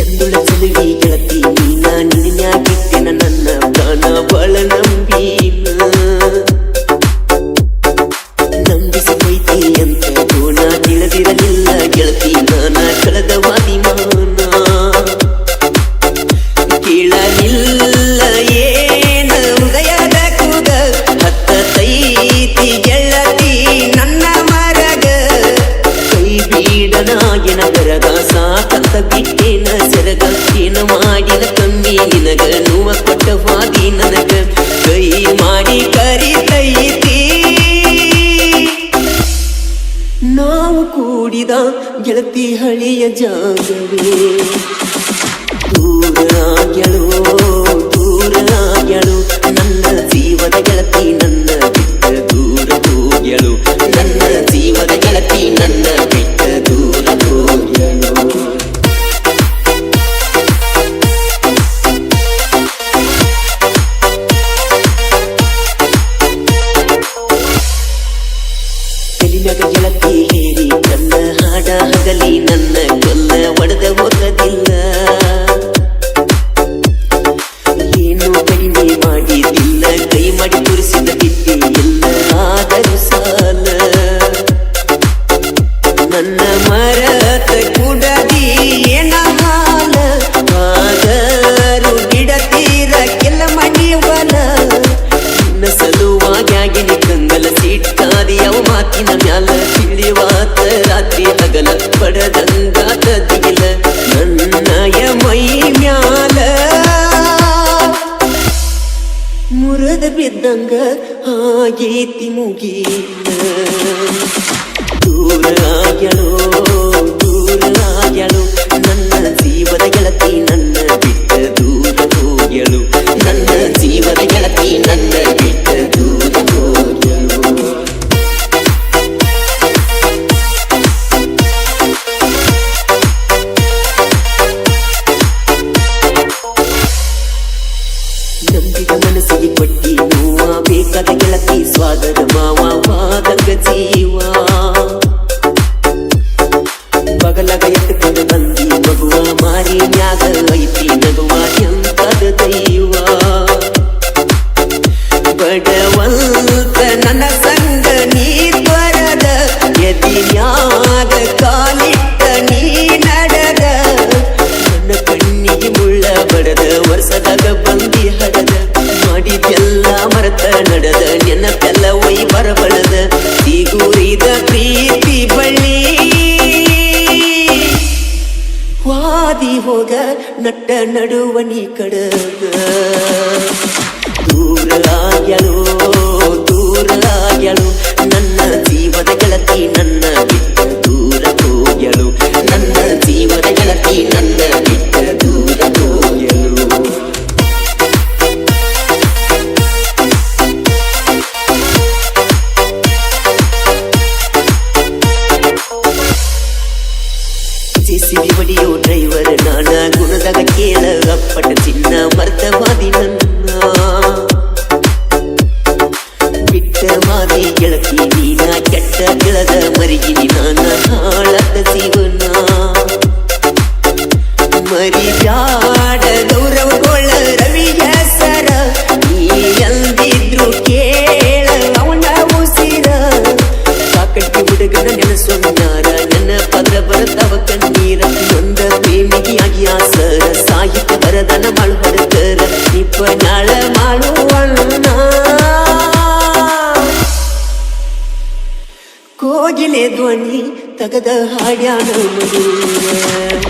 ಚಂದುಳ ಚಲುವಿ ಗೆಳತಿ ನೀನ ನಿನ್ಯಾಗಿಟ್ಟೆನ ನನ್ನ ಪ್ರಾಣ ಬಳ ನಂಬಿನ ನಂಬಿಸಿ ಹೋಯ್ತಿ ಅಂತ ಗುಣ ತಿಳಿದಿರಲಿಲ್ಲ ಗೆಳತಿ ನಾನ ಕಳೆದ ವಾದಿಮಾನ ಕೇಳಲಿಲ್ಲ ಏನ ಹೃದಯದ ಕೂಗ ಹತ್ತೈತಿ ಗೆಳತಿ ನನ್ನ ಮರಗ ಕೈ ಬೀಡನಾಗಿನ ಗರಗ ಸಾಕಂತ ಬಿಟ್ಟೇನ ಸೆರಗ ಏನ ಮಾಡಿದ ಕಮ್ಮಿ ನಿನಗ ನೋವ ಕೊಟ್ಟ ವಾದಿ ನನಗ ಕೈ ಮಾಡಿ ಕರಿತೈತಿ ನಾವು ಕೂಡಿದ ಗೆಳತಿ ಹಳೆಯ ಜಾಗವೇ ದೂರಾಗ್ಯಳು ದೂರಾಗ್ಯಳು ನನ್ನ ಜೀವದ ಗೆಳತಿ ನನ್ನ ಬಿಟ್ಟ ದೂರ ಹೋಗ್ಯಳು ನನ್ನ ಜೀವದ ಗೆಳತಿ ನನ್ನ ಬಿಟ್ಟ ದೂರ ಹೋಗ್ಯಳು ತೆಲಿಮ್ಯಾಗ ಗೆಳತಿ ಹೇರಿ ನನ್ನ ಹಾಡ ಹಗಲಿ ನನ್ನ ಕೊಲ್ಲ ಒಡೆದ ಹೋಗದಿಲ್ಲ ಏನು ಕಡಿಮೆ ಮಾಡಿದಿಲ್ಲ ಕೈ ಮಾಡಿ ತೋರಿಸಿದ ಬಿದ್ದೆ ಎಲ್ಲ ಆದರೂ ಸಾಲ ನನ್ನ ಮರತ ಕುಡದಿ ಏನ ಹಾಲ ಆದರೂ ಗಿಡತೀರ ಕೆಲ ಮಣಿವಲ ನಿನ್ನ ಸಲುವಾಗಿನಿ ಕಂಗಲ ಸಿಟ್ಟಾದಿ ಅವ ಮಾತಿನ ಮ್ಯಾಲ ತಿಳಿವಾತ ರಾತ್ರಿ ಹಗಲ ಪಡದಂಗಾತ ದಿಗಿಲ ನನ್ನಯ ಮೈ ಮ್ಯಾಲ ಮುರದ ಬಿದ್ದಂಗ ಆಗೇತಿ ಮುಗೀನ ದೂರಾಗ್ಯಳು ದೂರಾಗ್ಯಳು ನನ್ನ ಜೀವದ ಗೆಳತಿ ನನ್ನ ಬಿಟ್ಟ ದೂರ ಹೋಗ್ಯಳು ನನ್ನ ಜೀವದ ಗೆಳತಿ ನನ್ನ ಬಿಟ್ಟ ದೂರ ಹೋಗ್ಯಳು ನಂಬಿದ ಮನಸ್ಸಿಗೆ ಕೊಟ್ಟಿ ನೋವ ಬೇಕಾದ ಗೆಳತಿ ಸ್ವಾದದ ಮಾವ ವಾದಕ ಜೀವ ಬಗಲಗ ಎತ್ತುಕೊಂಡು ಬಂದಿ ಮಗುವ ಮಾರಿ ಮ್ಯಾಗ ಐತಿ ನಗುವ ಎಂತದ ದೈವ ಬಡವಂತ ನನ್ನ ಸಂಗ ನೀ ಬರದ ಎದಿನ್ಯಾಗ ಕಾಲಿಟ್ಟ ನೀ ನಡೆದ ನನ್ನ ಕಣ್ಣಿಗೆ ಮುಳ್ಳ ಬಡದ ವರ್ಷದಾಗ ಬಂದಿ ಹಡದ ಮಾಡಿದೆಲ್ಲ ಮರತ ನಡೆದ ನೆನಪೆಲ್ಲ ಒಯ್ ಬರಬಳದ ಸಿಗುರಿದ ಪ್ರೀತಿ ಬಳ್ಳಿ ವಾದಿ ಹೋಗ ನಟ್ಟ ನಡುವನಿ ಕಡಗ ದೂರಾಗ್ಯಳು ದೂರಾಗ್ಯಳು ನನ್ನ ಜೀವದ ಗೆಳತಿ ನನ್ನ ಬಿಟ್ಟ ದೂರ ಹೋಗ್ಯಳು ನನ್ನ ಜೀವದ ಗೆಳತಿ ನನ್ನ ಬಿಟ್ಟ ದೂರ ಹೋಗ್ಯಳು ಜೆಸಿಬಿ ಹೊಡಿಯೋ ಡ್ರೈವರ್ ನಾನ ಗುಣದಾಗ ಕೇಳ ಅಪ್ಪಟ ಚಿನ್ನ ಮರ್ತವಾದಿ ನನ್ನ ಬಿಟ್ಟ ಮಾದಿ ಗೆಳತಿ ನೀನ ಕೆಟ್ಟ ಗೆಳದ ಮರಿಗಿನಿ ನಾನ ಹಾಳದ ಜೀವನ ಮರಿ ಬ್ಯಾಡ ಗೌರವಗೊಳ್ಳ ರವಿ ಹೆಸರ ನೀ ಎಲ್ದಿದ್ರು ಕೇಳ ಅವನ ಉಸಿರ ಸಾಕಟ್ಟಿ ಹುಡುಗನ ನೆನಸೊನ್ನಾರ ನನ್ನ ಪದ್ರ ಬರತವ ಕಣ್ಣೀರ ಒಂದ ಪ್ರೇಮಿಗಿಯಾಗಿ ಆಸರ ಸಾಹಿತ್ಯ ಬರದನ ಮಾಡು ಹೊರತರ ನಿಪ್ಪನಾಳ ಮಾಡುವಣ್ಣ ಕೋಗಿಲೆ ಧ್ವನಿ ತಗದ ಹಾಡ್ಯಾನ ಮಧುರ